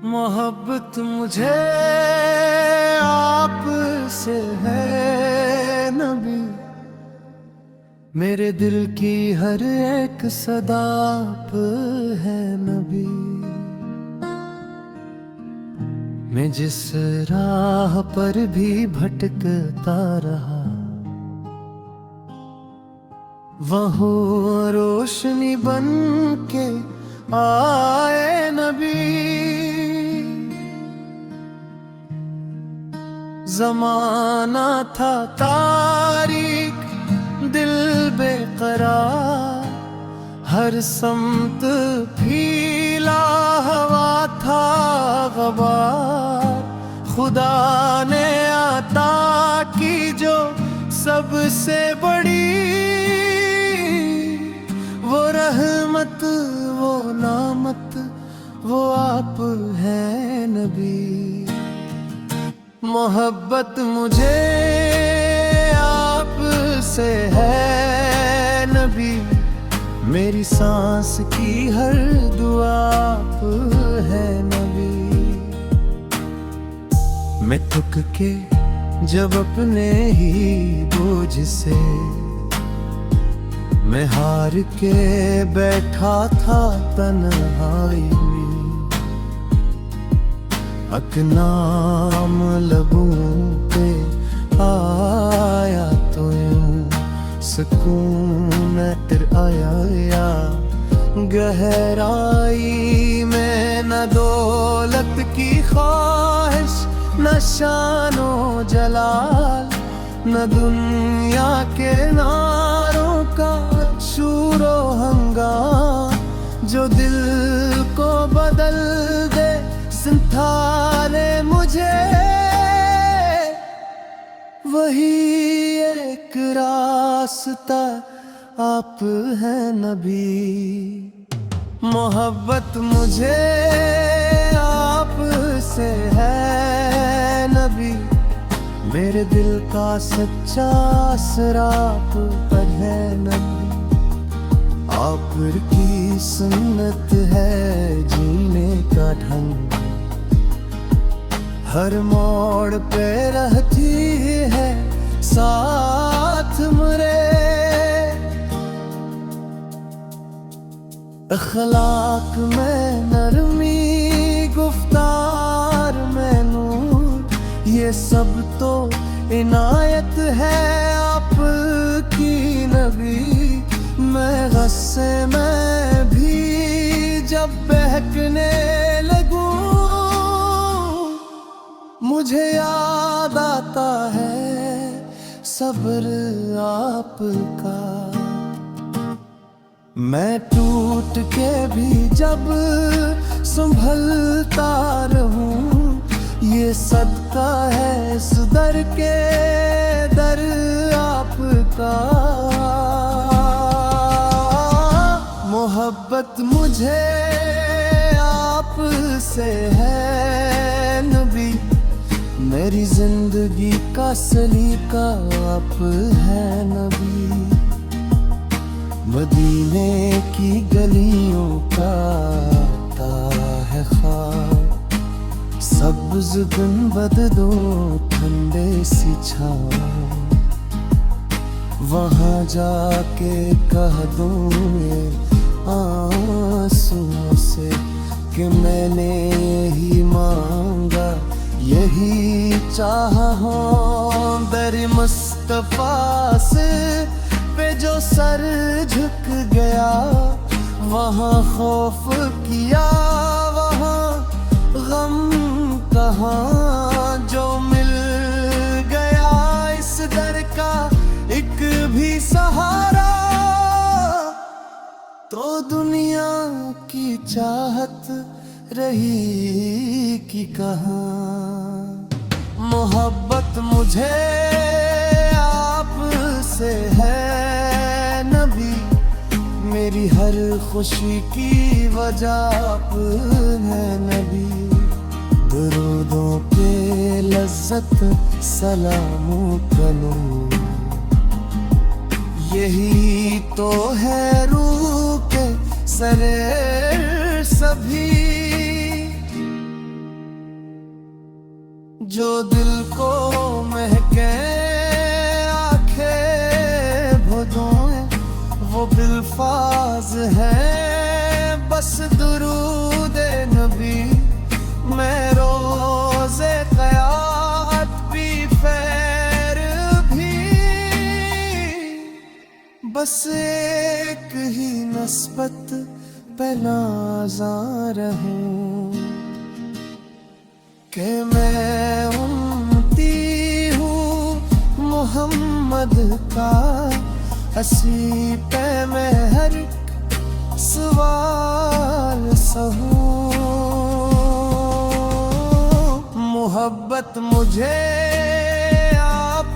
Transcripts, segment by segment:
मोहब्बत मुझे आप से है नबी, मेरे दिल की हर एक सदा आप है नबी। मैं जिस राह पर भी भटकता रहा, वह रोशनी बन के आए नबी। ज़माना था तारीक, दिल बेकरार, हर समत फीला हवा था गबार। खुदा ने अता की जो सबसे बड़ी, वो रहमत वो नामत वो आप हैं नबी। मोहब्बत मुझे आप से है नबी, मेरी सांस की हर दुआ आप है नबी। मैं थक के जब अपने ही बोझ से मैं हार के बैठा था तन्हाई में, अकनाम लबों पे आया तो यूं सुकून आया या गहराई में। न दौलत की ख्वाहिश, न शानो जलाल, न दुनिया के नारों का शूरो हंगाम। जो दिल को बदल दे संथाले मुझे, वही एक रास्ता आप है नबी। मोहब्बत मुझे आप से है नबी, मेरे दिल का सच्चा असराप पर है नबी। आप की सुन्नत है जीने का ढंग, हर मोड़ पे रहती है साथ मेरे। अखलाक में नरमी, गुफ्तार में नूर, ये सब तो इनायत है आपकी नबी। मैं गुस्से में भी जब बहकने लगूं, मुझे याद आता है सब्र आपका। मैं टूट के भी जब संभलता रहूं, ये सदका है इस दर के दर आपका। मोहब्बत मुझे आप से है नबी, मेरी जिंदगी का सलीका आप है नबी। मदीने की गलियों का आता है ख्वाब, सब्ज़ गुंबद दो ठंडे सी छाँव। वहाँ जाके कह दूँ ये आंसुओं से कि मैंने यही मांगा यही चाहा हूँ। दर मुस्तफा से पे जो सर झुक गया, वहाँ खौफ किया वहाँ गम कहाँ। जो मिल गया इस दर का एक भी सहारा, तो दुनिया की चाहत रही कि कहाँ। मोहब्बत मुझे आप से है नबी, मेरी हर खुशी की वजह आप है नबी। दुरूदों पे लज्जत सलामों का नूर, यही तो है रूह। ' जो दिल को महके आंखें भुदों वो बिल्फाज है बस दुरूद नबी मैं रोज़े क़यामत भी फैर भी बस एक ही नस्बत पे नाज़ां रहूं कि मैं उम्मती हूँ मोहम्मद का हसी पे मैं हर सवाल सहूं मोहब्बत मुझे आप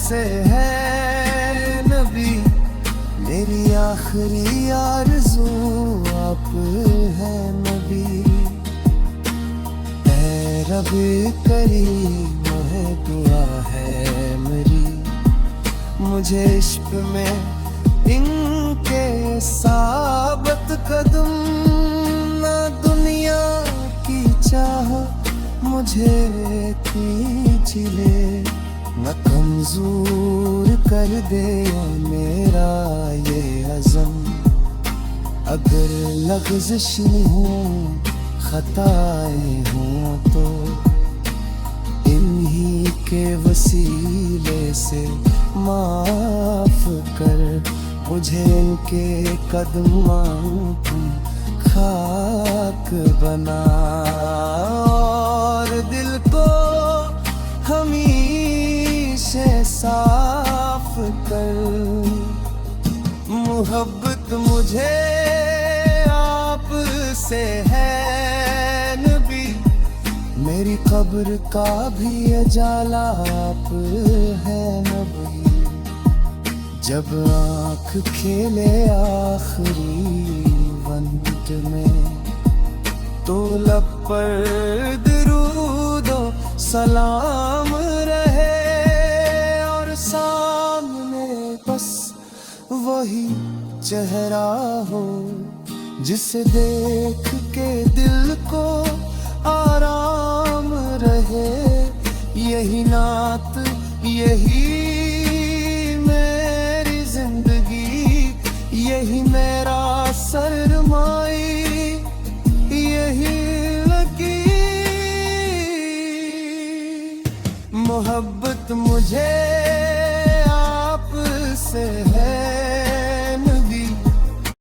से है नबी मेरी आखिरी आरज़ू आप है नबी ऐ रब करीम है दुआ है मेरी मुझे इश्क में इनके साबत कदम ना दुनिया की चाह मुझे खींच ले न कमजोर कर दे मेरा ये अज़म अगर लग़ज़िश हूँ खताएं हूँ तो इन्हीं के वसीले से माफ कर मुझे इनके कदमों की खाक बना और दिल को हमेशा साफ कर मोहब्बत मुझे आप से है नबी मेरी कब्र का भी उजाला आप है नबी जब आँख खेले आखिरी वक्त में तो लब पर दरूदो सलाम रहे और सामने बस वही चेहरा हो जिसे देख के दिल को आराम रहे यही नात यही मेरी जिंदगी यही मेरा सरमाई यही लकीर मोहब्बत मुझे आप से